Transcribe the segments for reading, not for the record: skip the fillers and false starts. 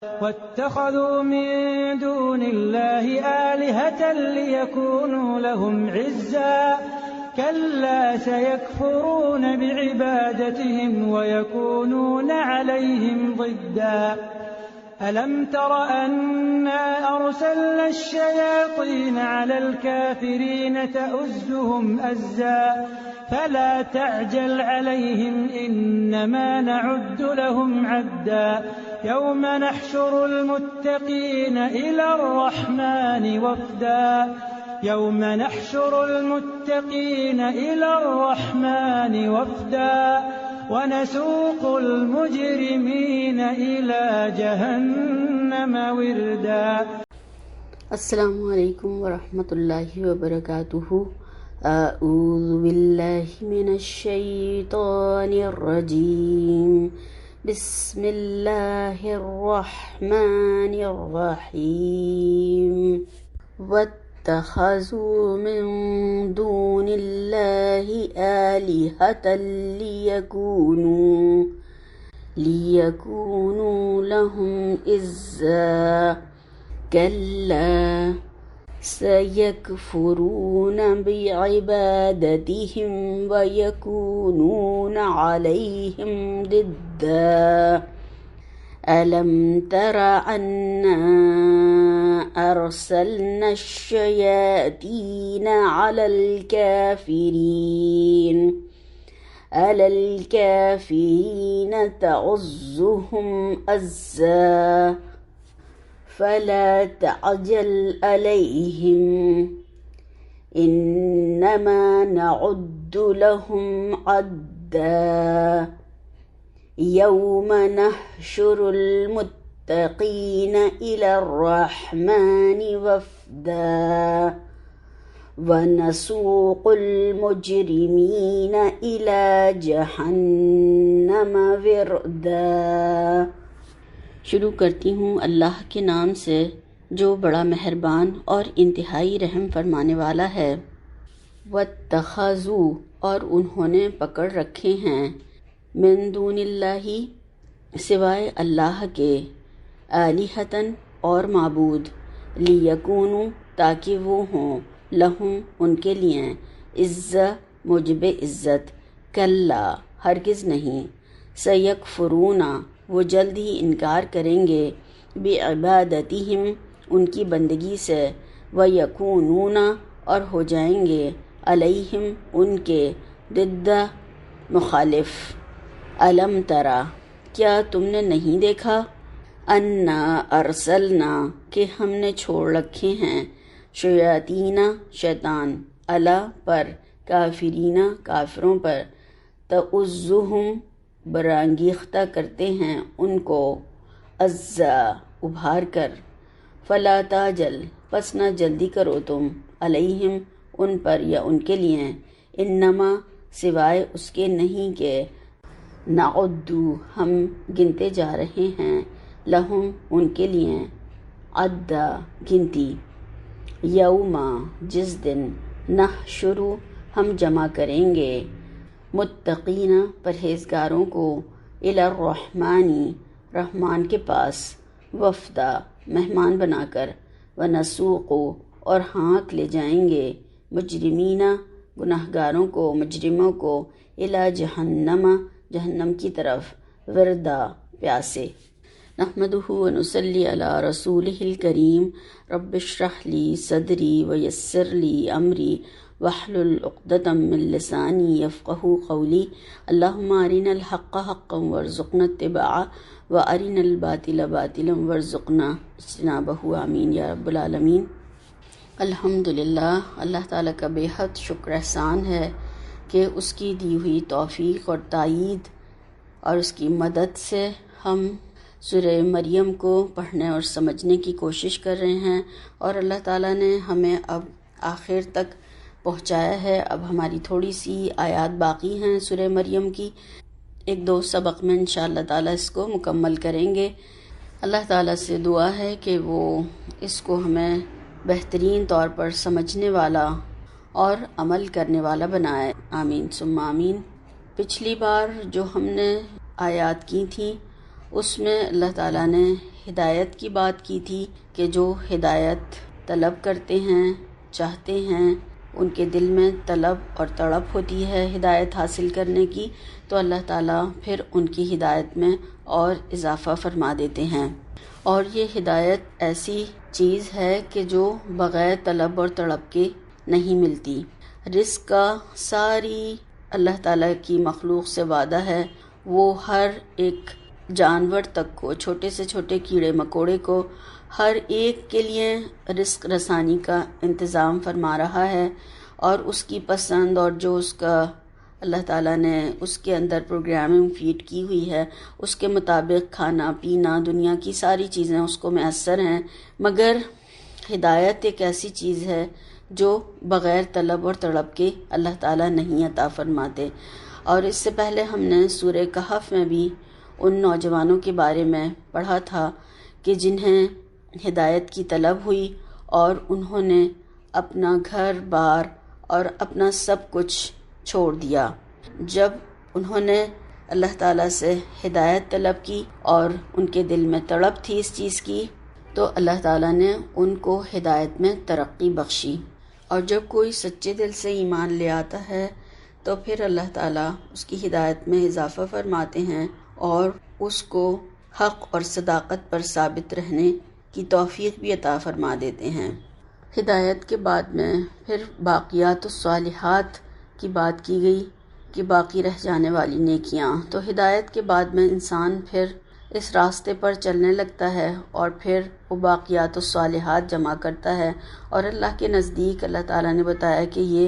واتخذوا من دون الله آلهة ليكونوا لهم عزا كلا سيكفرون بعبادتهم ويكونون عليهم ضدا ألم تر أنا أرسلنا الشياطين على الكافرين تؤزهم أزا فلا تعجل عليهم إنما نعد لهم عدا يوم نحشر المتقين إلى الرحمن وفدا يوم نحشر المتقين إلى الرحمن وفدا ونسوق المجرمين إلى جهنم وردا. السلام علیکم ورحمۃ اللہ وبرکاتہ. اعوذ باللہ من الشیطان الرجیم. بسم اللہ الرحمن الرحیم. واتخذوا من دون اللہ آلہۃ لیکونوا لہم عزا کلا سيكفرون بعبادتهم ويكونون عليهم ضدا ألم تر أنا أرسلنا الشياطين على الكافرين تعزهم أزا فلا تعجل عليهم إنما نعد لهم عدا يوم نحشر المتقين إلى الرحمن وفدا ونسوق المجرمين إلى جهنم وردا. شروع کرتی ہوں اللہ کے نام سے جو بڑا مہربان اور انتہائی رحم فرمانے والا ہے. واتخذوا اور انہوں نے پکڑ رکھے ہیں من دون اللہ سوائے اللہ کے آلہتن اور معبود لیکونوا تاکہ وہ ہوں لہم ان کے لیے عزا موجب عزت کلا ہرگز نہیں سیکفرون وہ جلد ہی انکار کریں گے بعبادتہم ان کی بندگی سے ویکونون اور ہو جائیں گے علیہم ان کے ضد مخالف. الم ترا کیا تم نے نہیں دیکھا انا ارسلنا کہ ہم نے چھوڑ رکھے ہیں شیاطین شیطان علی پر کافرین کافروں پر تعزهم برانگیختہ کرتے ہیں ان کو عزا ابھار کر فلا تاجل پس نہ جلدی کرو تم علیہم ان پر یا ان کے لیے انما سوائے اس کے نہیں کہ نعدو ہم گنتے جا رہے ہیں لہم ان کے لیے عدا گنتی یوما جس دن نحشرو ہم جمع کریں گے متقین پرہیزگاروں کو الی الرحمن رحمان کے پاس وفدا مہمان بنا کر ونسوق اور ہانک لے جائیں گے مجرمین گناہگاروں کو مجرموں کو الی جہنم جہنم کی طرف وردا پیاسے. نحمدہ ونصلی علی رسولہ الکریم. رب اشرح لی صدری ویسر لی امری واحلل عقدۃ من لسانی یفقہوا قولی. اللہم ارنا الحق حقا وارزقنا اتباعہ وارنا الباطل باطلا وارزقنا اجتنابہ. آمین یا رب العالمین. الحمدللہ اللہ تعالیٰ کا بے حد شکر احسان ہے کہ اس کی دی ہوئی توفیق اور تائید اور اس کی مدد سے ہم سورہ مریم کو پڑھنے اور سمجھنے کی کوشش کر رہے ہیں اور اللہ تعالیٰ نے ہمیں اب آخر تک پہنچایا ہے. اب ہماری تھوڑی سی آیات باقی ہیں سورہ مریم کی. ایک دو سبق میں انشاءاللہ تعالیٰ اس کو مکمل کریں گے. اللہ تعالیٰ سے دعا ہے کہ وہ اس کو ہمیں بہترین طور پر سمجھنے والا اور عمل کرنے والا بنائے. آمین ثم آمین. پچھلی بار جو ہم نے آیات کی تھیں اس میں اللہ تعالیٰ نے ہدایت کی بات کی تھی کہ جو ہدایت طلب کرتے ہیں، چاہتے ہیں، ان کے دل میں طلب اور تڑپ ہوتی ہے ہدایت حاصل کرنے کی، تو اللہ تعالیٰ پھر ان کی ہدایت میں اور اضافہ فرما دیتے ہیں۔ اور یہ ہدایت ایسی چیز ہے کہ جو بغیر طلب اور تڑپ کے نہیں ملتی۔ رزق کا ساری اللہ تعالیٰ کی مخلوق سے وعدہ ہے، وہ ہر ایک جانور تک کو، چھوٹے سے چھوٹے کیڑے مکوڑے کو، ہر ایک کے لیے رزق رسانی کا انتظام فرما رہا ہے، اور اس کی پسند اور جو اس کا اللہ تعالیٰ نے اس کے اندر پروگرامنگ فیڈ کی ہوئی ہے، اس کے مطابق کھانا پینا، دنیا کی ساری چیزیں اس کو میسر ہیں۔ مگر ہدایت ایک ایسی چیز ہے جو بغیر طلب اور تڑپ کے اللہ تعالیٰ نہیں عطا فرماتے۔ اور اس سے پہلے ہم نے سورہ کہف میں بھی ان نوجوانوں کے بارے میں پڑھا تھا کہ جنہیں ہدایت کی طلب ہوئی اور انہوں نے اپنا گھر بار اور اپنا سب کچھ چھوڑ دیا۔ جب انہوں نے اللہ تعالیٰ سے ہدایت طلب کی اور ان کے دل میں تڑپ تھی اس چیز کی، تو اللہ تعالیٰ نے ان کو ہدایت میں ترقی بخشی۔ اور جب کوئی سچے دل سے ایمان لے آتا ہے تو پھر اللہ تعالیٰ اس کی ہدایت میں اضافہ فرماتے ہیں اور اس کو حق اور صداقت پر ثابت رہنے کی توفیق بھی عطا فرما دیتے ہیں۔ ہدایت کے بعد میں پھر باقیات الصالحات کی بات کی گئی کہ باقی رہ جانے والی نیکیاں۔ تو ہدایت کے بعد میں انسان پھر اس راستے پر چلنے لگتا ہے اور پھر وہ باقیات الصالحات جمع کرتا ہے، اور اللہ کے نزدیک اللہ تعالیٰ نے بتایا کہ یہ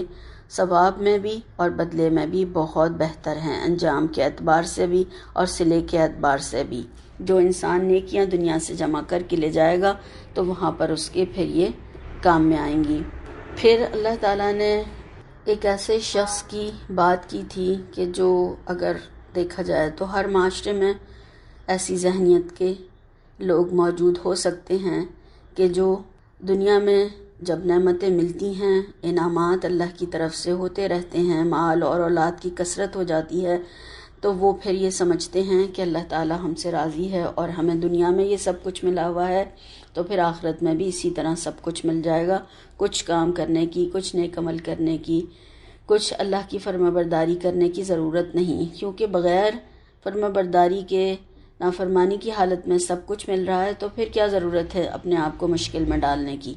ثواب میں بھی اور بدلے میں بھی بہت بہتر ہیں، انجام کے اعتبار سے بھی اور صلے کے اعتبار سے بھی۔ جو انسان نیکیاں دنیا سے جمع کر کے لے جائے گا تو وہاں پر اس کے پھر یہ کام میں آئیں گی۔ پھر اللہ تعالیٰ نے ایک ایسے شخص کی بات کی تھی کہ جو اگر دیکھا جائے تو ہر معاشرے میں ایسی ذہنیت کے لوگ موجود ہو سکتے ہیں کہ جو دنیا میں جب نعمتیں ملتی ہیں، انعامات اللہ کی طرف سے ہوتے رہتے ہیں، مال اور اولاد کی کثرت ہو جاتی ہے، تو وہ پھر یہ سمجھتے ہیں کہ اللہ تعالیٰ ہم سے راضی ہے اور ہمیں دنیا میں یہ سب کچھ ملا ہوا ہے تو پھر آخرت میں بھی اسی طرح سب کچھ مل جائے گا، کچھ کام کرنے کی، کچھ نیک عمل کرنے کی، کچھ اللہ کی فرمانبرداری کرنے کی ضرورت نہیں، کیونکہ بغیر فرمانبرداری کے نافرمانی کی حالت میں سب کچھ مل رہا ہے، تو پھر کیا ضرورت ہے اپنے آپ کو مشکل میں ڈالنے کی۔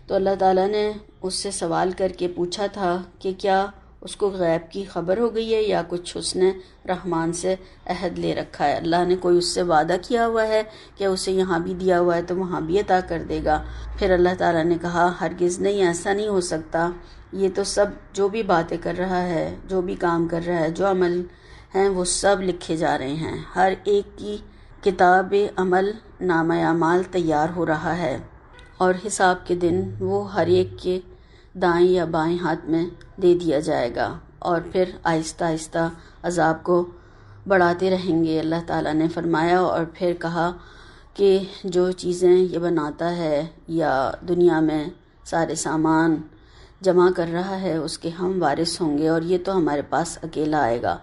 تو اللہ تعالیٰ نے اس سے سوال کر کے پوچھا تھا کہ کیا اس کو غیب کی خبر ہو گئی ہے یا کچھ اس نے رحمان سے عہد لے رکھا ہے، اللہ نے کوئی اس سے وعدہ کیا ہوا ہے کہ اسے یہاں بھی دیا ہوا ہے تو وہاں بھی عطا کر دے گا۔ پھر اللہ تعالیٰ نے کہا ہرگز نہیں، ایسا نہیں ہو سکتا، یہ تو سب جو بھی باتیں کر رہا ہے، جو بھی کام کر رہا ہے، جو عمل ہیں وہ سب لکھے جا رہے ہیں، ہر ایک کی کتاب عمل نامہ اعمال تیار ہو رہا ہے، اور حساب کے دن وہ ہر ایک کے دائیں یا بائیں ہاتھ میں دے دیا جائے گا، اور پھر آہستہ آہستہ عذاب کو بڑھاتے رہیں گے۔ اللہ تعالیٰ نے فرمایا اور پھر کہا کہ جو چیزیں یہ بناتا ہے یا دنیا میں سارے سامان جمع کر رہا ہے اس کے ہم وارث ہوں گے، اور یہ تو ہمارے پاس اکیلا آئے گا۔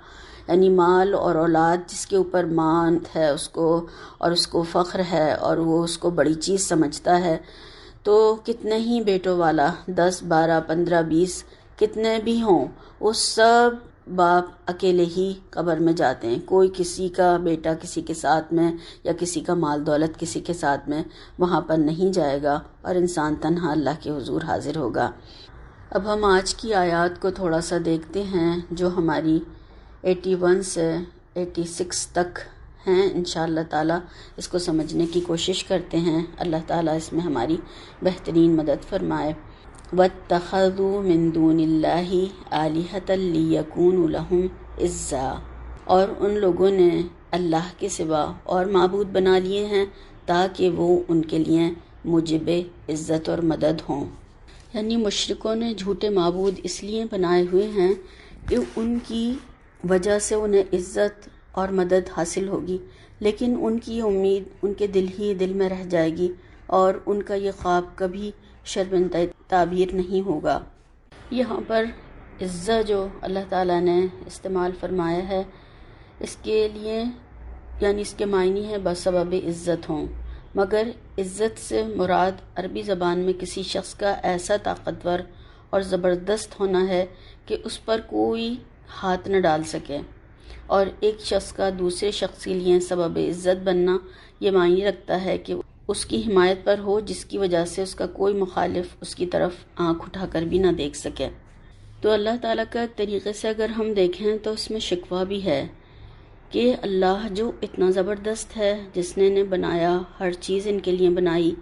یعنی مال اور اولاد جس کے اوپر مان ہے اس کو، اور اس کو فخر ہے اور وہ اس کو بڑی چیز سمجھتا ہے، تو کتنے ہی بیٹوں والا 10 12 15 20 کتنے بھی ہوں، وہ سب باپ اکیلے ہی قبر میں جاتے ہیں، کوئی کسی کا بیٹا کسی کے ساتھ میں یا کسی کا مال دولت کسی کے ساتھ میں وہاں پر نہیں جائے گا، اور انسان تنہا اللہ کے حضور حاضر ہوگا۔ اب ہم آج کی آیات کو تھوڑا سا دیکھتے ہیں جو ہماری 81 سے 86 تک ہیں، انشاءاللہ تعالیٰ اس کو سمجھنے کی کوشش کرتے ہیں، اللہ تعالیٰ اس میں ہماری بہترین مدد فرمائے۔ وَاتَّخَذُوا مِن دُونِ اللَّهِ آلِهَةً لِيَكُونُوا لَهُمْ عِزًّا، اور ان لوگوں نے اللہ کے سوا اور معبود بنا لیے ہیں تاکہ وہ ان کے لیے موجب عزت اور مدد ہوں۔ یعنی مشرکوں نے جھوٹے معبود اس لیے بنائے ہوئے ہیں کہ ان کی وجہ سے انہیں عزت اور مدد حاصل ہوگی، لیکن ان کی امید ان کے دل میں رہ جائے گی، اور ان کا یہ خواب کبھی شرمندہ تعبیر نہیں ہوگا۔ یہاں پر عزت جو اللہ تعالیٰ نے استعمال فرمایا ہے، اس کے لیے یعنی اس کے معنی ہے بسبب عزت ہوں، مگر عزت سے مراد عربی زبان میں کسی شخص کا ایسا طاقتور اور زبردست ہونا ہے کہ اس پر کوئی ہاتھ نہ ڈال سکے، اور ایک شخص کا دوسرے شخص کے لیے سبب عزت بننا یہ معنی رکھتا ہے کہ اس کی حمایت پر ہو، جس کی وجہ سے اس کا کوئی مخالف اس کی طرف آنکھ اٹھا کر بھی نہ دیکھ سکے۔ تو اللہ تعالیٰ کا طریقے سے اگر ہم دیکھیں تو اس میں شکوہ بھی ہے کہ اللہ جو اتنا زبردست ہے، جس نے بنایا، ہر چیز ان کے لیے بنائی،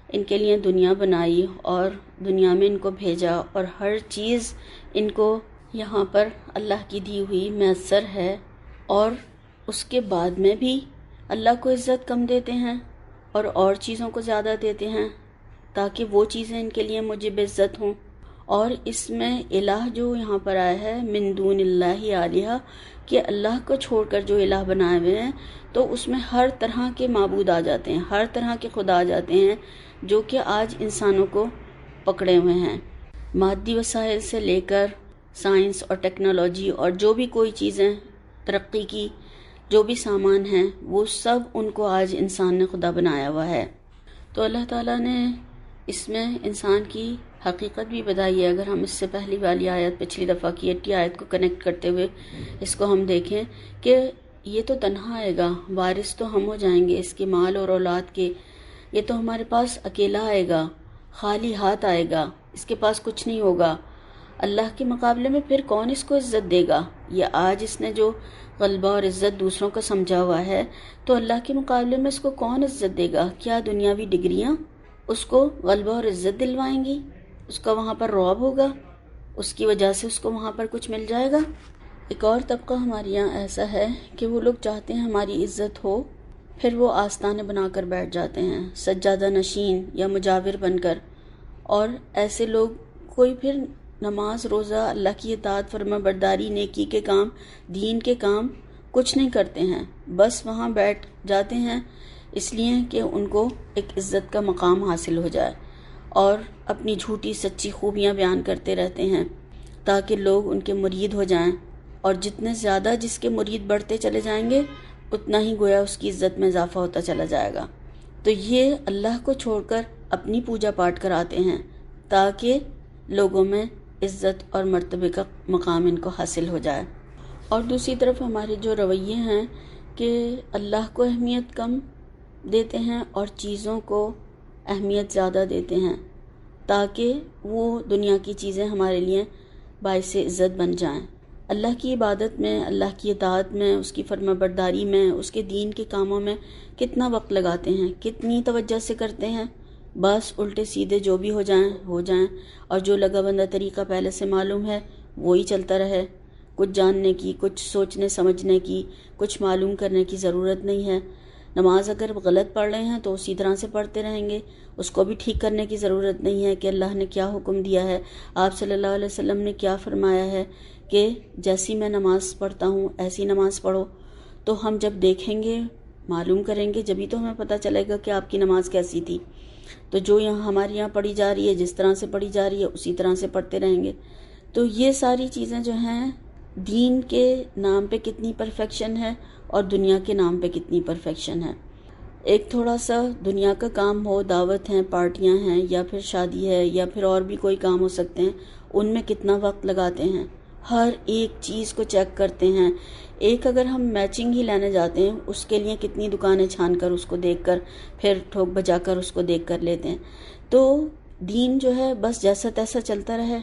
ان کے لیے دنیا بنائی اور دنیا میں ان کو بھیجا، اور ہر چیز ان کو یہاں پر اللہ کی دی ہوئی میسر ہے، اور اس کے بعد میں بھی اللہ کو عزت کم دیتے ہیں اور چیزوں کو زیادہ دیتے ہیں تاکہ وہ چیزیں ان کے لیے موجب عزت ہوں۔ اور اس میں الہ جو یہاں پر آیا ہے من دون اللہ آلہہ، کہ اللہ کو چھوڑ کر جو الہ بنائے ہوئے ہیں، تو اس میں ہر طرح کے معبود آ جاتے ہیں، ہر طرح کے خدا آ جاتے ہیں جو کہ آج انسانوں کو پکڑے ہوئے ہیں۔ مادی وسائل سے لے کر سائنس اور ٹیکنالوجی اور جو بھی کوئی چیزیں ترقی کی، جو بھی سامان ہیں، وہ سب ان کو آج انسان نے خدا بنایا ہوا ہے۔ تو اللہ تعالیٰ نے اس میں انسان کی حقیقت بھی بتائی ہے۔ اگر ہم اس سے پہلی والی آیت، پچھلی دفعہ کی 80 آیت کو کنیکٹ کرتے ہوئے اس کو ہم دیکھیں کہ یہ تو تنہا آئے گا، وارث تو ہم ہو جائیں گے اس کے مال اور اولاد کے، یہ تو ہمارے پاس اکیلا آئے گا، خالی ہاتھ آئے گا، اس کے پاس کچھ نہیں ہوگا۔ اللہ کے مقابلے میں پھر کون اس کو عزت دے گا؟ یہ آج اس نے جو غلبہ اور عزت دوسروں کا سمجھا ہوا ہے، تو اللہ کے مقابلے میں اس کو کون عزت دے گا؟ کیا دنیاوی ڈگریاں اس کو غلبہ اور عزت دلوائیں گی؟ اس کا وہاں پر رعب ہوگا، اس کی وجہ سے اس کو وہاں پر کچھ مل جائے گا؟ ایک اور طبقہ ہمارے یہاں ایسا ہے کہ وہ لوگ چاہتے ہیں ہماری عزت ہو، پھر وہ آستانے بنا کر بیٹھ جاتے ہیں، سجادہ نشین یا مجاور بن کر، اور ایسے لوگ کوئی پھر نماز، روزہ، اللہ کی اطاعت، فرما برداری، نیکی کے کام، دین کے کام کچھ نہیں کرتے ہیں، بس وہاں بیٹھ جاتے ہیں اس لیے کہ ان کو ایک عزت کا مقام حاصل ہو جائے، اور اپنی جھوٹی سچی خوبیاں بیان کرتے رہتے ہیں تاکہ لوگ ان کے مرید ہو جائیں، اور جتنے زیادہ جس کے مرید بڑھتے چلے جائیں گے اتنا ہی گویا اس کی عزت میں اضافہ ہوتا چلا جائے گا۔ تو یہ اللہ کو چھوڑ کر اپنی پوجا پاٹ کراتے ہیں تاکہ لوگوں میں عزت اور مرتبے کا مقام ان کو حاصل ہو جائے۔ اور دوسری طرف ہمارے جو رویے ہیں کہ اللہ کو اہمیت کم دیتے ہیں اور چیزوں کو اہمیت زیادہ دیتے ہیں تاکہ وہ دنیا کی چیزیں ہمارے لیے باعث عزت بن جائیں۔ اللہ کی عبادت میں، اللہ کی اطاعت میں، اس کی فرما برداری میں، اس کے دین کے کاموں میں کتنا وقت لگاتے ہیں، کتنی توجہ سے کرتے ہیں؟ بس الٹے سیدھے جو بھی ہو جائیں، اور جو لگا بندہ طریقہ پہلے سے معلوم ہے وہی چلتا رہے۔ کچھ جاننے کی، کچھ سوچنے سمجھنے کی، کچھ معلوم کرنے کی ضرورت نہیں ہے۔ نماز اگر غلط پڑھ رہے ہیں تو اسی طرح سے پڑھتے رہیں گے، اس کو بھی ٹھیک کرنے کی ضرورت نہیں ہے کہ اللہ نے کیا حکم دیا ہے، آپ صلی اللہ علیہ وسلم نے کیا فرمایا ہے کہ جیسی میں نماز پڑھتا ہوں ایسی نماز پڑھو۔ تو ہم جب دیکھیں گے، معلوم کریں گے، جبھی تو ہمیں پتہ چلے گا کہ آپ کی نماز کیسی تھی۔ تو جو یہاں ہمارے یہاں پڑھی جا رہی ہے، جس طرح سے پڑھی جا رہی ہے اسی طرح سے پڑھتے رہیں گے۔ تو یہ ساری چیزیں جو ہیں، دین کے نام پہ کتنی پرفیکشن ہے اور دنیا کے نام پہ کتنی پرفیکشن ہے۔ ایک تھوڑا سا دنیا کا کام ہو، دعوت ہیں، پارٹیاں ہیں، یا پھر شادی ہے، یا پھر اور بھی کوئی کام ہو سکتے ہیں، ان میں کتنا وقت لگاتے ہیں، ہر ایک چیز کو چیک کرتے ہیں۔ ایک اگر ہم میچنگ ہی لینے جاتے ہیں، اس کے لیے کتنی دکانیں چھان کر اس کو دیکھ کر، پھر ٹھوک بجا کر اس کو دیکھ کر لیتے ہیں۔ تو دین جو ہے بس جیسا تیسا چلتا رہے،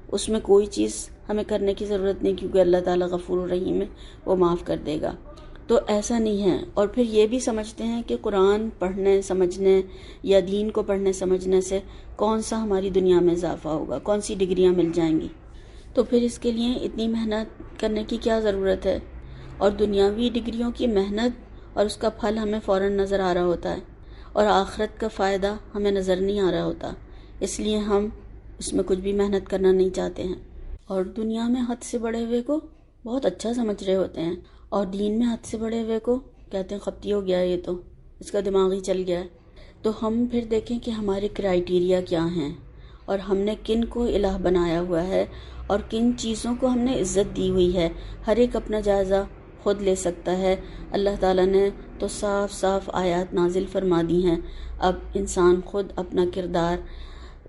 اس میں کوئی چیز ہمیں کرنے کی ضرورت نہیں، کیونکہ اللہ تعالیٰ غفور الرحیم ہے، وہ معاف کر دے گا۔ تو ایسا نہیں ہے۔ اور پھر یہ بھی سمجھتے ہیں کہ قرآن پڑھنے سمجھنے یا دین کو پڑھنے سمجھنے سے کون سا ہماری دنیا میں اضافہ ہوگا، کون سی ڈگریاں مل جائیں گی، تو پھر اس کے لیے اتنی محنت کرنے کی کیا ضرورت ہے؟ اور دنیاوی ڈگریوں کی محنت اور اس کا پھل ہمیں فوراً نظر آ رہا ہوتا ہے، اور آخرت کا فائدہ ہمیں نظر نہیں آ رہا ہوتا، اس لیے ہم اس میں کچھ بھی محنت کرنا نہیں چاہتے ہیں، اور دنیا میں حد سے بڑے ہوئے کو بہت اچھا سمجھ رہے ہوتے ہیں، اور دین میں حد سے بڑے ہوئے کو کہتے ہیں خپتی ہو گیا، یہ تو اس کا دماغ ہی چل گیا ہے۔ تو ہم پھر دیکھیں کہ ہمارے کرائیٹیریا کیا ہیں، اور ہم نے کن کو الہ بنایا ہوا ہے، اور کن چیزوں کو ہم نے عزت دی ہوئی ہے۔ ہر ایک اپنا جائزہ خود لے سکتا ہے۔ اللہ تعالیٰ نے تو صاف صاف آیات نازل فرما دی ہیں، اب انسان خود اپنا کردار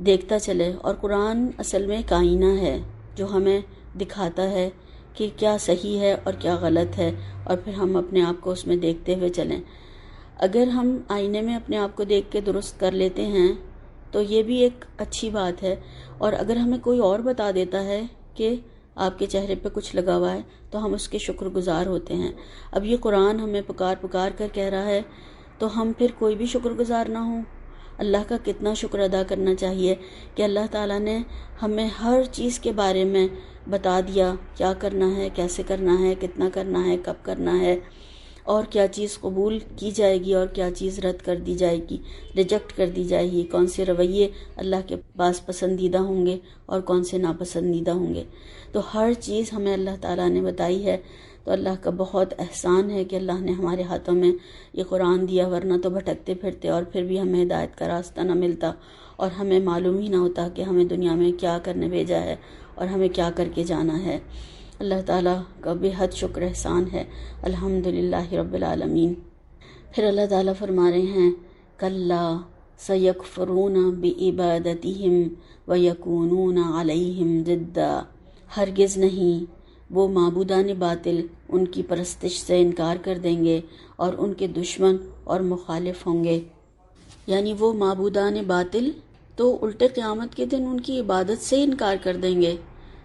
دیکھتا چلے۔ اور قرآن اصل میں ایک آئینہ ہے جو ہمیں دکھاتا ہے کہ کیا صحیح ہے اور کیا غلط ہے، اور پھر ہم اپنے آپ کو اس میں دیکھتے ہوئے چلیں۔ اگر ہم آئینے میں اپنے آپ کو دیکھ کے درست کر لیتے ہیں تو یہ بھی ایک اچھی بات ہے، اور اگر ہمیں کوئی اور بتا دیتا ہے کہ آپ کے چہرے پہ کچھ لگا ہوا ہے تو ہم اس کے شکر گزار ہوتے ہیں۔ اب یہ قرآن ہمیں پکار کر کہہ رہا ہے تو ہم پھر کوئی بھی شکر گزار نہ ہوں؟ اللہ کا کتنا شکر ادا کرنا چاہیے کہ اللہ تعالیٰ نے ہمیں ہر چیز کے بارے میں بتا دیا، کیا کرنا ہے، کیسے کرنا ہے، کتنا کرنا ہے، کب کرنا ہے، اور کیا چیز قبول کی جائے گی اور کیا چیز رد کر دی جائے گی، ریجیکٹ کر دی جائے گی، کون سے رویے اللہ کے پاس پسندیدہ ہوں گے اور کون سے ناپسندیدہ ہوں گے۔ تو ہر چیز ہمیں اللہ تعالیٰ نے بتائی ہے۔ تو اللہ کا بہت احسان ہے کہ اللہ نے ہمارے ہاتھوں میں یہ قرآن دیا، ورنہ تو بھٹکتے پھرتے اور پھر بھی ہمیں ہدایت کا راستہ نہ ملتا، اور ہمیں معلوم ہی نہ ہوتا کہ ہمیں دنیا میں کیا کرنے بھیجا ہے اور ہمیں کیا کر کے جانا ہے۔ اللہ تعالیٰ کا بے حد شکر احسان ہے، الحمدللہ رب العالمین۔ پھر اللہ تعالیٰ فرما رہے ہیں کلا سیکفرون بعبادتہم ویکونون علیہم ضدا، ہرگز نہیں، وہ معبودان باطل ان کی پرستش سے انکار کر دیں گے اور ان کے دشمن اور مخالف ہوں گے۔ یعنی وہ معبودان باطل تو الٹے قیامت کے دن ان کی عبادت سے انکار کر دیں گے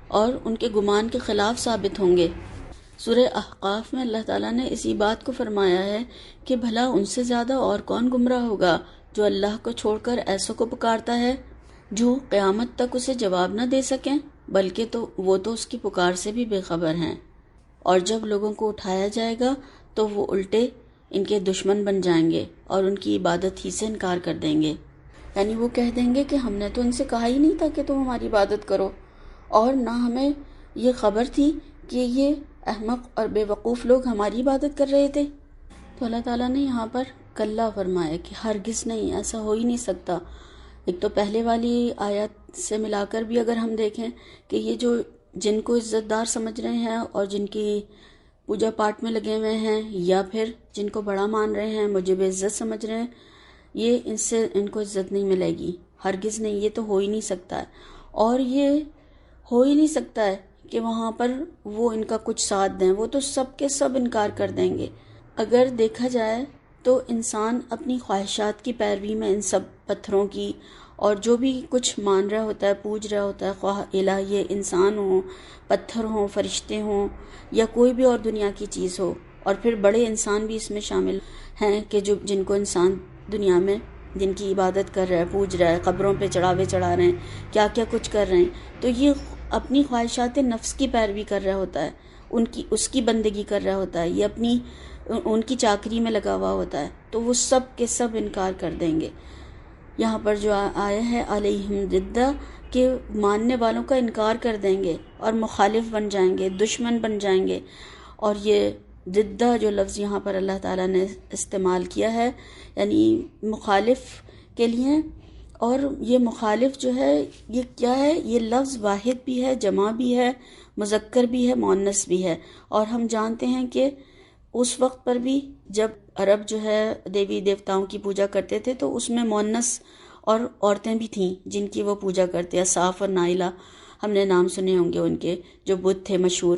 اور ان کے گمان کے خلاف ثابت ہوں گے۔ سورہ احقاف میں اللہ تعالیٰ نے اسی بات کو فرمایا ہے کہ بھلا ان سے زیادہ اور کون گمراہ ہوگا جو اللہ کو چھوڑ کر ایسوں کو پکارتا ہے جو قیامت تک اسے جواب نہ دے سکیں، بلکہ وہ تو اس کی پکار سے بھی بے خبر ہیں، اور جب لوگوں کو اٹھایا جائے گا تو وہ الٹے ان کے دشمن بن جائیں گے اور ان کی عبادت ہی سے انکار کر دیں گے۔ یعنی وہ کہہ دیں گے کہ ہم نے تو ان سے کہا ہی نہیں تھا کہ تم ہماری عبادت کرو، اور نہ ہمیں یہ خبر تھی کہ یہ احمق اور بے وقوف لوگ ہماری عبادت کر رہے تھے۔ تو اللہ تعالیٰ نے یہاں پر کلا فرمایا کہ ہرگز نہیں، ایسا ہو ہی نہیں سکتا۔ ایک تو پہلے والی آیات سے ملا کر بھی اگر ہم دیکھیں کہ یہ جو جن کو عزت دار سمجھ رہے ہیں اور جن کی پوجا پاٹ میں لگے ہوئے ہیں، یا پھر جن کو بڑا مان رہے ہیں، موجب عزت سمجھ رہے ہیں، یہ ان کو عزت نہیں ملے گی، ہرگز نہیں، یہ تو ہو ہی نہیں سکتا ہے۔ اور یہ ہو ہی نہیں سکتا ہے کہ وہاں پر وہ ان کا کچھ ساتھ دیں، وہ تو سب کے سب انکار کر دیں گے۔ اگر دیکھا جائے تو انسان اپنی خواہشات کی پیروی میں ان سب پتھروں کی اور جو بھی کچھ مان رہا ہوتا ہے، پوج رہا ہوتا ہے، خواہ الہ یہ انسان ہوں، پتھر ہوں، فرشتے ہوں، یا کوئی بھی اور دنیا کی چیز ہو، اور پھر بڑے انسان بھی اس میں شامل ہیں کہ جن کو انسان دنیا میں جن کی عبادت کر رہا ہے، پوج رہا ہے، قبروں پہ چڑھاوے چڑھا رہے ہیں، کیا کیا کچھ کر رہے ہیں، تو یہ اپنی خواہشات نفس کی پیروی کر رہا ہوتا ہے، اس کی بندگی کر رہا ہوتا ہے، یہ ان کی چاکری میں لگا ہوا ہوتا ہے، تو وہ سب کے سب انکار کر دیں گے۔ یہاں پر جو آیا ہے علیہم ضدا، کہ ماننے والوں کا انکار کر دیں گے اور مخالف بن جائیں گے، دشمن بن جائیں گے۔ اور یہ ضدہ جو لفظ یہاں پر اللہ تعالیٰ نے استعمال کیا ہے، یعنی مخالف کے لیے، اور یہ مخالف جو ہے یہ کیا ہے، یہ لفظ واحد بھی ہے، جمع بھی ہے، مذکر بھی ہے، مؤنث بھی ہے۔ اور ہم جانتے ہیں کہ اس وقت پر بھی جب عرب جو ہے دیوی دیوتاؤں کی پوجا کرتے تھے تو اس میں مؤنث اور عورتیں بھی تھیں جن کی وہ پوجا کرتے ہیں، صاف اور نائلہ، ہم نے نام سنے ہوں گے ان کے، جو بت تھے مشہور۔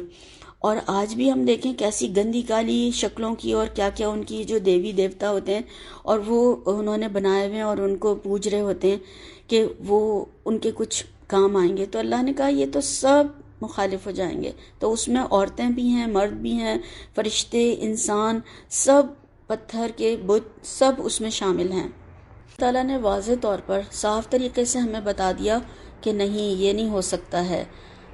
اور آج بھی ہم دیکھیں کیسی گندی کالی شکلوں کی اور کیا کیا ان کی جو دیوی دیوتا ہوتے ہیں، اور وہ انہوں نے بنائے ہوئے اور ان کو پوج رہے ہوتے ہیں کہ وہ ان کے کچھ کام آئیں گے۔ تو اللہ نے کہا یہ تو سب مخالف ہو جائیں گے، تو اس میں عورتیں بھی ہیں، مرد بھی ہیں، فرشتے، انسان، سب پتھر کے بت سب اس میں شامل ہیں۔ اللہ تعالیٰ نے واضح طور پر صاف طریقے سے ہمیں بتا دیا کہ نہیں، یہ نہیں ہو سکتا ہے۔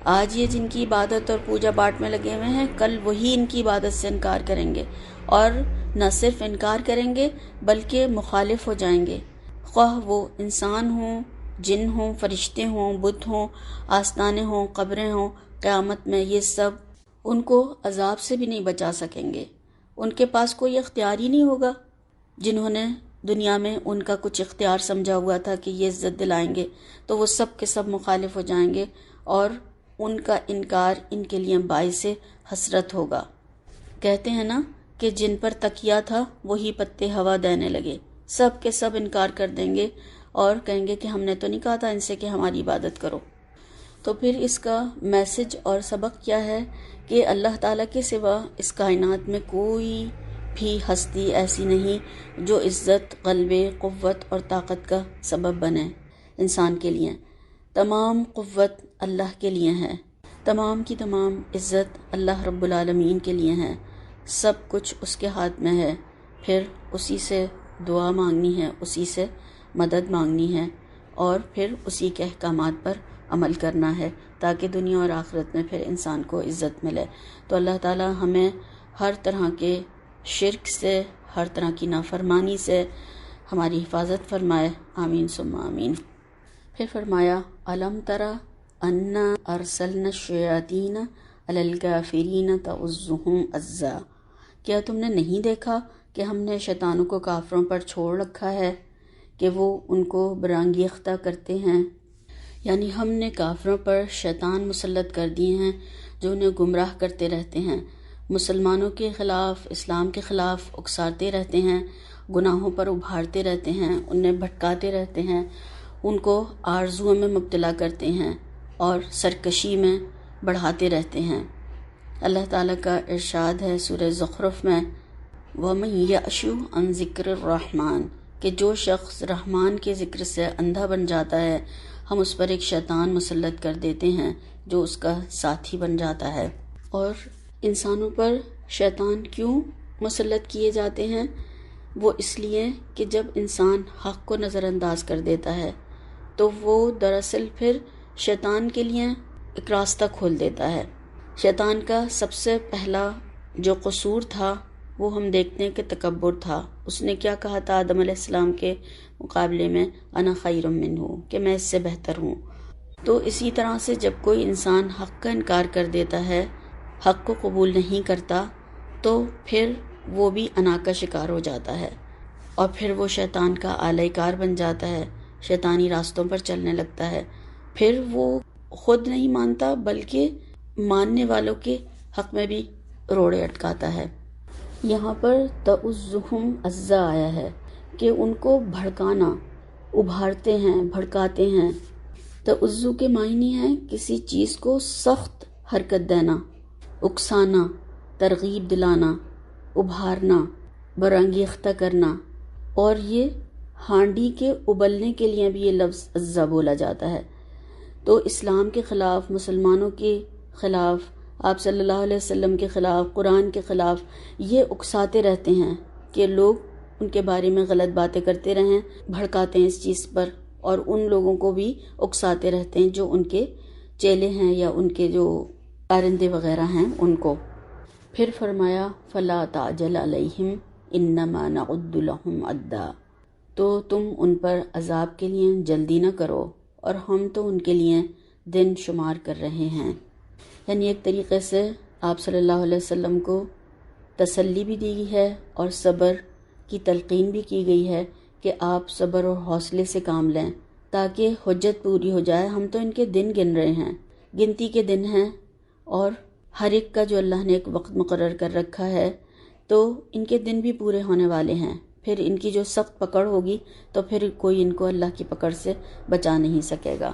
آج یہ جن کی عبادت اور پوجا پاٹ میں لگے ہوئے ہیں، کل وہی ان کی عبادت سے انکار کریں گے، اور نہ صرف انکار کریں گے بلکہ مخالف ہو جائیں گے، خواہ وہ انسان ہوں، جن ہوں، فرشتے ہوں، بت ہوں، آستانے ہوں، قبریں ہوں۔ قیامت میں یہ سب ان کو عذاب سے بھی نہیں بچا سکیں گے، ان کے پاس کوئی اختیار ہی نہیں ہوگا۔ جنہوں نے دنیا میں ان کا کچھ اختیار سمجھا ہوا تھا کہ یہ عزت دلائیں گے، تو وہ سب کے سب مخالف ہو جائیں گے، اور ان کا انکار ان کے لیے باعث حسرت ہوگا۔ کہتے ہیں نا کہ جن پر تکیہ تھا وہی پتے ہوا دینے لگے، سب کے سب انکار کر دیں گے اور کہیں گے کہ ہم نے تو نہیں کہا تھا ان سے کہ ہماری عبادت کرو۔ تو پھر اس کا میسج اور سبق کیا ہے کہ اللہ تعالیٰ کے سوا اس کائنات میں کوئی بھی ہستی ایسی نہیں جو عزت، غلبے، قوت اور طاقت کا سبب بنے انسان کے لیے۔ تمام قوت اللہ کے لیے ہے، تمام کی تمام عزت اللہ رب العالمین کے لیے ہے، سب کچھ اس کے ہاتھ میں ہے۔ پھر اسی سے دعا مانگنی ہے، اسی سے مدد مانگنی ہے اور پھر اسی کے احکامات پر عمل کرنا ہے تاکہ دنیا اور آخرت میں پھر انسان کو عزت ملے۔ تو اللہ تعالی ہمیں ہر طرح کے شرک سے، ہر طرح کی نافرمانی سے ہماری حفاظت فرمائے، آمین ثم آمین۔ پھر فرمایا الم تری انا ارسلنا الشیاطین علی الکافرین تعزهم عزا، کیا تم نے نہیں دیکھا کہ ہم نے شیطانوں کو کافروں پر چھوڑ رکھا ہے کہ وہ ان کو برانگیختہ کرتے ہیں، یعنی ہم نے کافروں پر شیطان مسلط کر دیے ہیں جو انہیں گمراہ کرتے رہتے ہیں، مسلمانوں کے خلاف، اسلام کے خلاف اکساتے رہتے ہیں، گناہوں پر ابھارتے رہتے ہیں، انہیں بھٹکاتے رہتے ہیں، ان کو آرزوؤں میں مبتلا کرتے ہیں اور سرکشی میں بڑھاتے رہتے ہیں۔ اللہ تعالیٰ کا ارشاد ہے سورہ زخرف میں وَمَن يَعْشُ عَن ذِكْرِ الرَّحْمَنِ، کہ جو شخص رحمان کے ذکر سے اندھا بن جاتا ہے ہم اس پر ایک شیطان مسلط کر دیتے ہیں جو اس کا ساتھی بن جاتا ہے۔ اور انسانوں پر شیطان کیوں مسلط کیے جاتے ہیں؟ وہ اس لیے کہ جب انسان حق کو نظر انداز کر دیتا ہے تو وہ دراصل پھر شیطان کے لیے ایک راستہ کھول دیتا ہے۔ شیطان کا سب سے پہلا جو قصور تھا وہ ہم دیکھتے ہیں کہ تکبر تھا۔ اس نے کیا کہا تھا آدم علیہ السلام کے مقابلے میں انا خیر منہ، کہ میں اس سے بہتر ہوں۔ تو اسی طرح سے جب کوئی انسان حق کا انکار کر دیتا ہے، حق کو قبول نہیں کرتا، تو پھر وہ بھی انا کا شکار ہو جاتا ہے اور پھر وہ شیطان کا آلۂ کار بن جاتا ہے، شیطانی راستوں پر چلنے لگتا ہے۔ پھر وہ خود نہیں مانتا بلکہ ماننے والوں کے حق میں بھی روڑے اٹکاتا ہے۔ یہاں پر تعزهم عزا آیا ہے کہ ان کو بھڑکانا، ابھارتے ہیں، بھڑکاتے ہیں۔ تعزو کے معنی ہے کسی چیز کو سخت حرکت دینا، اکسانا، ترغیب دلانا، ابھارنا، برانگیختہ کرنا، اور یہ ہانڈی کے ابلنے کے لیے بھی یہ لفظ عزا بولا جاتا ہے۔ تو اسلام کے خلاف، مسلمانوں کے خلاف، آپ صلی اللہ علیہ وسلم کے خلاف، قرآن کے خلاف یہ اکساتے رہتے ہیں کہ لوگ ان کے بارے میں غلط باتیں کرتے رہیں، بھڑکاتے ہیں اس چیز پر، اور ان لوگوں کو بھی اکساتے رہتے ہیں جو ان کے چیلے ہیں یا ان کے جو کارندے وغیرہ ہیں ان کو۔ پھر فرمایا فَلَا تَعْجَلْ عَلَيْهِمْ إِنَّمَا نَعُدُّ لَهُمْ عَدًّا، تو تم ان پر عذاب کے لیے جلدی نہ کرو اور ہم تو ان کے لیے دن شمار کر رہے ہیں۔ یعنی ایک طریقے سے آپ صلی اللہ علیہ وسلم کو تسلی بھی دی گئی ہے اور صبر کی تلقین بھی کی گئی ہے کہ آپ صبر اور حوصلے سے کام لیں تاکہ حجت پوری ہو جائے۔ ہم تو ان کے دن گن رہے ہیں، گنتی کے دن ہیں، اور ہر ایک کا جو اللہ نے ایک وقت مقرر کر رکھا ہے تو ان کے دن بھی پورے ہونے والے ہیں۔ پھر ان کی جو سخت پکڑ ہوگی تو پھر کوئی ان کو اللہ کی پکڑ سے بچا نہیں سکے گا۔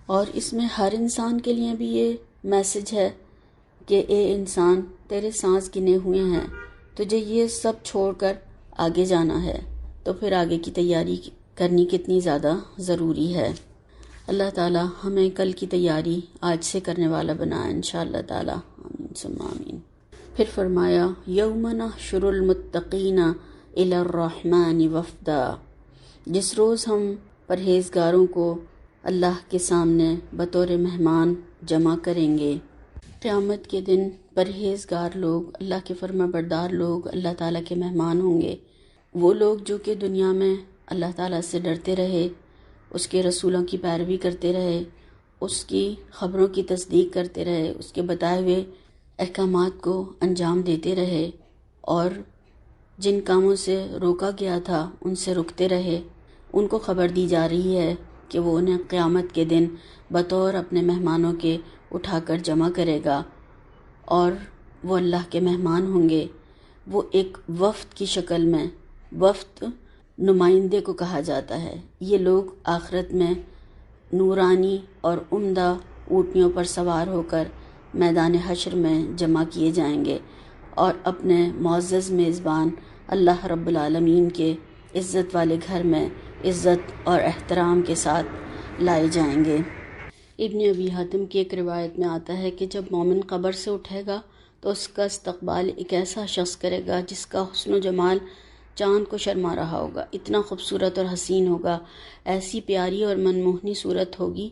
اور اس میں ہر انسان کے لیے بھی یہ میسج ہے کہ اے انسان، تیرے سانس گنے ہوئے ہیں، تجھے یہ سب چھوڑ کر آگے جانا ہے، تو پھر آگے کی تیاری کرنی کتنی زیادہ ضروری ہے۔ اللہ تعالی ہمیں کل کی تیاری آج سے کرنے والا بنائے انشاءاللہ تعالی، آمین ثم آمین۔ پھر فرمایا یوم نحشر المتقین الی الرحمن وفدا، جس روز ہم پرہیزگاروں کو اللہ کے سامنے بطور مہمان جمع کریں گے۔ قیامت کے دن پرہیزگار لوگ، اللہ کے فرما بردار لوگ اللہ تعالیٰ کے مہمان ہوں گے۔ وہ لوگ جو کہ دنیا میں اللہ تعالیٰ سے ڈرتے رہے، اس کے رسولوں کی پیروی کرتے رہے، اس کی خبروں کی تصدیق کرتے رہے، اس کے بتائے ہوئے احکامات کو انجام دیتے رہے، اور جن کاموں سے روکا گیا تھا ان سے رکتے رہے، ان کو خبر دی جا رہی ہے کہ وہ انہیں قیامت کے دن بطور اپنے مہمانوں کے اٹھا کر جمع کرے گا اور وہ اللہ کے مہمان ہوں گے، وہ ایک وفد کی شکل میں، وفد نمائندے کو کہا جاتا ہے، یہ لوگ آخرت میں نورانی اور عمدہ اونٹنیوں پر سوار ہو کر میدان حشر میں جمع کیے جائیں گے اور اپنے معزز میزبان اللہ رب العالمین کے عزت والے گھر میں عزت اور احترام کے ساتھ لائے جائیں گے۔ ابن ابی حاتم کی ایک روایت میں آتا ہے کہ جب مومن قبر سے اٹھے گا تو اس کا استقبال ایک ایسا شخص کرے گا جس کا حسن و جمال چاند کو شرما رہا ہوگا، اتنا خوبصورت اور حسین ہوگا، ایسی پیاری اور منموہنی صورت ہوگی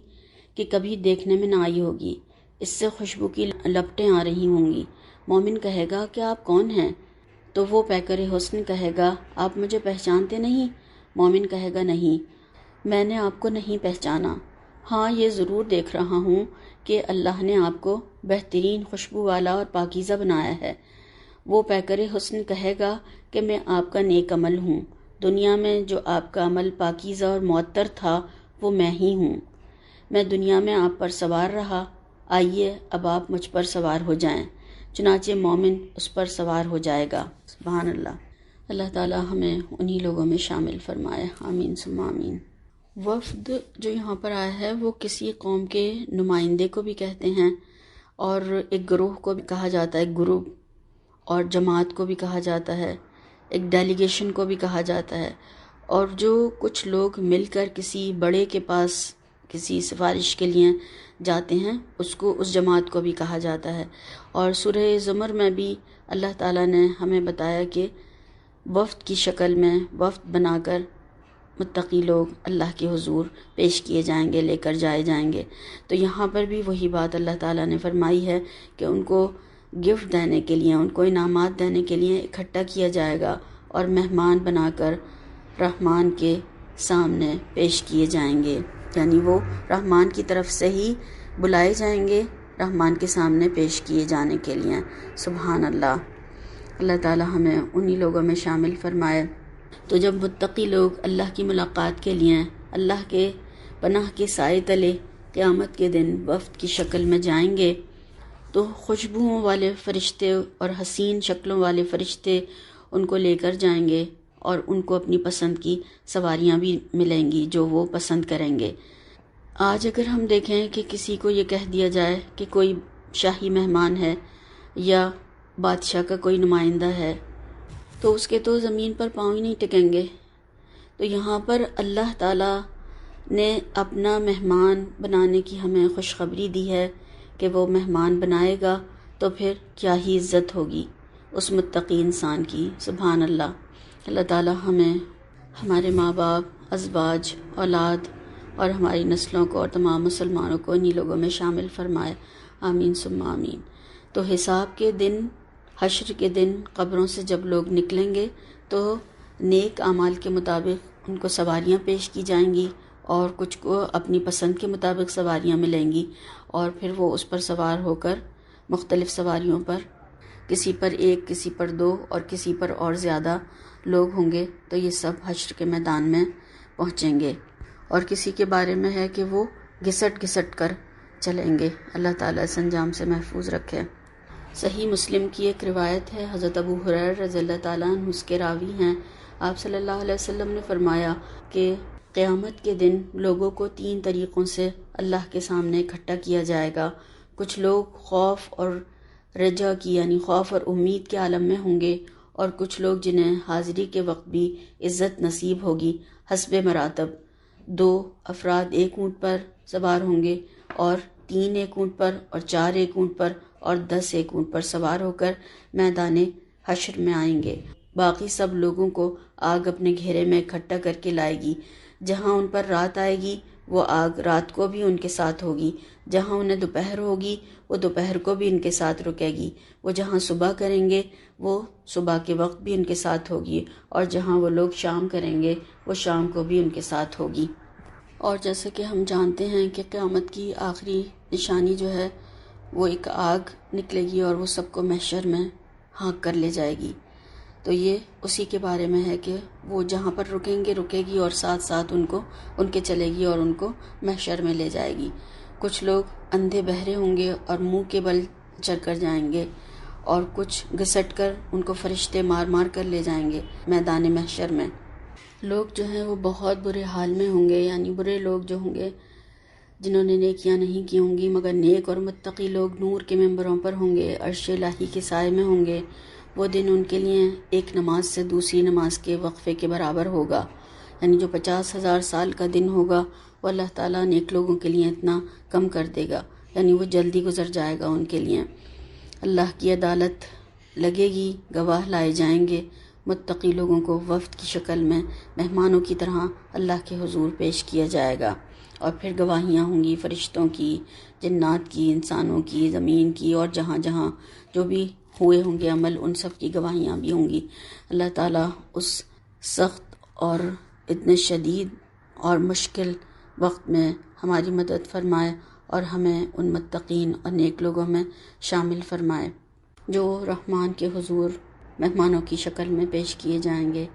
کہ کبھی دیکھنے میں نہ آئی ہوگی، اس سے خوشبو کی لپٹیں آ رہی ہوں گی۔ مومن کہے گا کہ آپ کون ہیں؟ تو وہ پیکر حسن کہے گا آپ مجھے پہچانتے نہیں؟ مومن کہے گا نہیں، میں نے آپ کو نہیں پہچانا، ہاں یہ ضرور دیکھ رہا ہوں کہ اللہ نے آپ کو بہترین خوشبو والا اور پاکیزہ بنایا ہے۔ وہ پیکر حسن کہے گا کہ میں آپ کا نیک عمل ہوں، دنیا میں جو آپ کا عمل پاکیزہ اور معطر تھا وہ میں ہی ہوں، میں دنیا میں آپ پر سوار رہا، آئیے اب آپ مجھ پر سوار ہو جائیں۔ چنانچہ مومن اس پر سوار ہو جائے گا۔ سبحان اللہ۔ اللہ تعالی ہمیں انہی لوگوں میں شامل فرمائے، آمین ثم آمین۔ وفد جو یہاں پر آیا ہے وہ کسی قوم کے نمائندے کو بھی کہتے ہیں، اور ایک گروہ کو بھی کہا جاتا ہے، ایک گروپ، اور جماعت کو بھی کہا جاتا ہے، ایک ڈیلیگیشن کو بھی کہا جاتا ہے، اور جو کچھ لوگ مل کر کسی بڑے کے پاس کسی سفارش کے لیے جاتے ہیں اس جماعت کو بھی کہا جاتا ہے۔ اور سورہ زمر میں بھی اللہ تعالیٰ نے ہمیں بتایا کہ وفد کی شکل میں وفد بنا کر متقی لوگ اللہ کے حضور پیش کیے جائیں گے، لے کر جائے جائیں گے۔ تو یہاں پر بھی وہی بات اللہ تعالیٰ نے فرمائی ہے کہ ان کو گفٹ دینے کے لیے، ان کو انعامات دینے کے لیے اکٹھا کیا جائے گا اور مہمان بنا کر رحمان کے سامنے پیش کیے جائیں گے، یعنی وہ رحمان کی طرف سے ہی بلائے جائیں گے رحمان کے سامنے پیش کیے جانے کے لیے۔ سبحان اللہ۔ اللہ تعالیٰ ہمیں انہی لوگوں میں شامل فرمائے۔ تو جب متقی لوگ اللہ کی ملاقات کے لیے اللہ کے پناہ کے سائے تلے قیامت کے دن وفد کی شکل میں جائیں گے تو خوشبوؤں والے فرشتے اور حسین شکلوں والے فرشتے ان کو لے کر جائیں گے، اور ان کو اپنی پسند کی سواریاں بھی ملیں گی جو وہ پسند کریں گے۔ آج اگر ہم دیکھیں کہ کسی کو یہ کہہ دیا جائے کہ کوئی شاہی مہمان ہے یا بادشاہ کا کوئی نمائندہ ہے تو اس کے تو زمین پر پاؤں ہی نہیں ٹکیں گے۔ تو یہاں پر اللہ تعالیٰ نے اپنا مہمان بنانے کی ہمیں خوشخبری دی ہے کہ وہ مہمان بنائے گا تو پھر کیا ہی عزت ہوگی اس متقی انسان کی۔ سبحان اللہ۔ اللہ تعالیٰ ہمیں، ہمارے ماں باپ، ازواج، اولاد اور ہماری نسلوں کو اور تمام مسلمانوں کو انہی لوگوں میں شامل فرمائے، آمین ثم آمین۔ تو حساب کے دن، حشر کے دن قبروں سے جب لوگ نکلیں گے تو نیک اعمال کے مطابق ان کو سواریاں پیش کی جائیں گی، اور کچھ کو اپنی پسند کے مطابق سواریاں ملیں گی، اور پھر وہ اس پر سوار ہو کر مختلف سواریوں پر، کسی پر ایک، کسی پر دو اور کسی پر اور زیادہ لوگ ہوں گے، تو یہ سب حشر کے میدان میں پہنچیں گے۔ اور کسی کے بارے میں ہے کہ وہ گھسٹ گھسٹ کر چلیں گے۔ اللہ تعالیٰ اس انجام سے محفوظ رکھے۔ صحیح مسلم کی ایک روایت ہے، حضرت ابو ہریرہ رضی اللہ تعالیٰ عنہ اس کے راوی ہیں، آپ صلی اللہ علیہ وسلم نے فرمایا کہ قیامت کے دن لوگوں کو 3 طریقوں سے اللہ کے سامنے اکٹھا کیا جائے گا۔ کچھ لوگ خوف اور رجا کی، یعنی خوف اور امید کے عالم میں ہوں گے، اور کچھ لوگ جنہیں حاضری کے وقت بھی عزت نصیب ہوگی حسب مراتب۔ 2 افراد ایک اونٹ پر سوار ہوں گے، اور 3 ایک اونٹ پر، اور 4 ایک اونٹ پر، اور 10 ایک اونٹ پر سوار ہو کر میدان حشر میں آئیں گے۔ باقی سب لوگوں کو آگ اپنے گھیرے میں اکٹھا کر کے لائے گی۔ جہاں ان پر رات آئے گی وہ آگ رات کو بھی ان کے ساتھ ہوگی، جہاں انہیں دوپہر ہوگی وہ دوپہر کو بھی ان کے ساتھ رکے گی، وہ جہاں صبح کریں گے وہ صبح کے وقت بھی ان کے ساتھ ہوگی، اور جہاں وہ لوگ شام کریں گے وہ شام کو بھی ان کے ساتھ ہوگی۔ اور جیسے کہ ہم جانتے ہیں کہ قیامت کی آخری نشانی جو ہے وہ ایک آگ نکلے گی اور وہ سب کو محشر میں ہانک کر لے جائے گی۔ تو یہ اسی کے بارے میں ہے کہ وہ جہاں پر رکیں گے رکے گی، اور ساتھ ساتھ ان کے چلے گی اور ان کو محشر میں لے جائے گی۔ کچھ لوگ اندھے بہرے ہوں گے اور منہ کے بل چڑھ کر جائیں گے، اور کچھ گھسٹ کر ان کو فرشتے مار مار کر لے جائیں گے میدان محشر میں۔ لوگ جو ہیں وہ بہت برے حال میں ہوں گے، یعنی برے لوگ جو ہوں گے جنہوں نے نیکیاں نہیں کی ہوں گی، مگر نیک اور متقی لوگ نور کے ممبروں پر ہوں گے، عرش الہی کے سائے میں ہوں گے۔ وہ دن ان کے لیے ایک نماز سے دوسری نماز کے وقفے کے برابر ہوگا، یعنی جو 50,000 سال کا دن ہوگا وہ اللہ تعالیٰ نیک لوگوں کے لیے اتنا کم کر دے گا، یعنی وہ جلدی گزر جائے گا ان کے لیے۔ اللہ کی عدالت لگے گی، گواہ لائے جائیں گے، متقی لوگوں کو وفد کی شکل میں مہمانوں کی طرح اللہ کے حضور پیش کیا جائے گا، اور پھر گواہیاں ہوں گی فرشتوں کی، جنات کی، انسانوں کی، زمین کی، اور جہاں جہاں جو بھی ہوئے ہوں گے عمل ان سب کی گواہیاں بھی ہوں گی۔ اللہ تعالیٰ اس سخت اور اتنے شدید اور مشکل وقت میں ہماری مدد فرمائے اور ہمیں ان متقین اور نیک لوگوں میں شامل فرمائے جو رحمان کے حضور مہمانوں کی شکل میں پیش کیے جائیں گے۔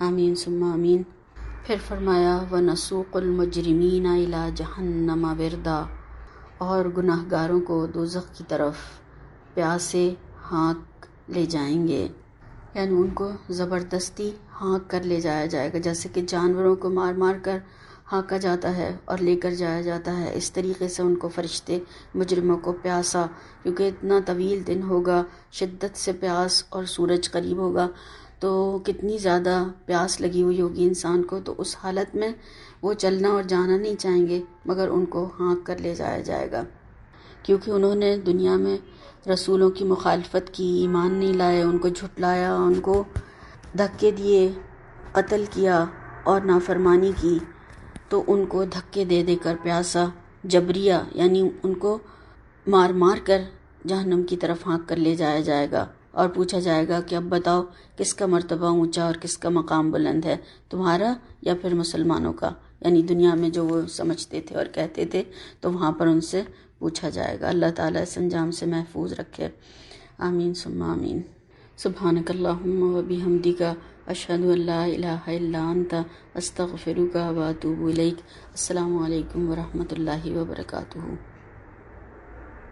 آمین ثم آمین۔ پھر فرمایا وَنَسُوقُ الْمُجْرِمِينَ إِلَى جَهَنَّمَ وِرْدًا، اور گناہ گاروں کو دوزخ کی طرف پیاسے ہانک لے جائیں گے، یعنی ان کو زبردستی ہانک کر لے جایا جائے گا، جیسے کہ جانوروں کو مار مار کر ہانکا جاتا ہے اور لے کر جایا جاتا ہے، اس طریقے سے ان کو فرشتے مجرموں کو پیاسا، کیونکہ اتنا طویل دن ہوگا، شدت سے پیاس، اور سورج قریب ہوگا تو کتنی زیادہ پیاس لگی ہوئی ہوگی انسان کو، تو اس حالت میں وہ چلنا اور جانا نہیں چاہیں گے، مگر ان کو ہانک کر لے جایا جائے گا، کیونکہ انہوں نے دنیا میں رسولوں کی مخالفت کی، ایمان نہیں لائے، ان کو جھٹلایا، ان کو دھکے دیے، قتل کیا اور نافرمانی کی، تو ان کو دھکے دے دے کر پیاسا جبریہ، یعنی ان کو مار مار کر جہنم کی طرف ہانک کر لے جایا جائے گا، اور پوچھا جائے گا کہ اب بتاؤ کس کا مرتبہ اونچا اور کس کا مقام بلند ہے، تمہارا یا پھر مسلمانوں کا، یعنی دنیا میں جو وہ سمجھتے تھے اور کہتے تھے، تو وہاں پر ان سے پوچھا جائے گا۔ اللہ تعالیٰ اس انجام سے محفوظ رکھے، آمین ثم آمین۔ سبحانک اللہم و بحمدک، اشہد ان لا الہ الا انت، استغفرک و اتوب الیک۔ السلام علیکم ورحمۃ اللہ وبرکاتہ۔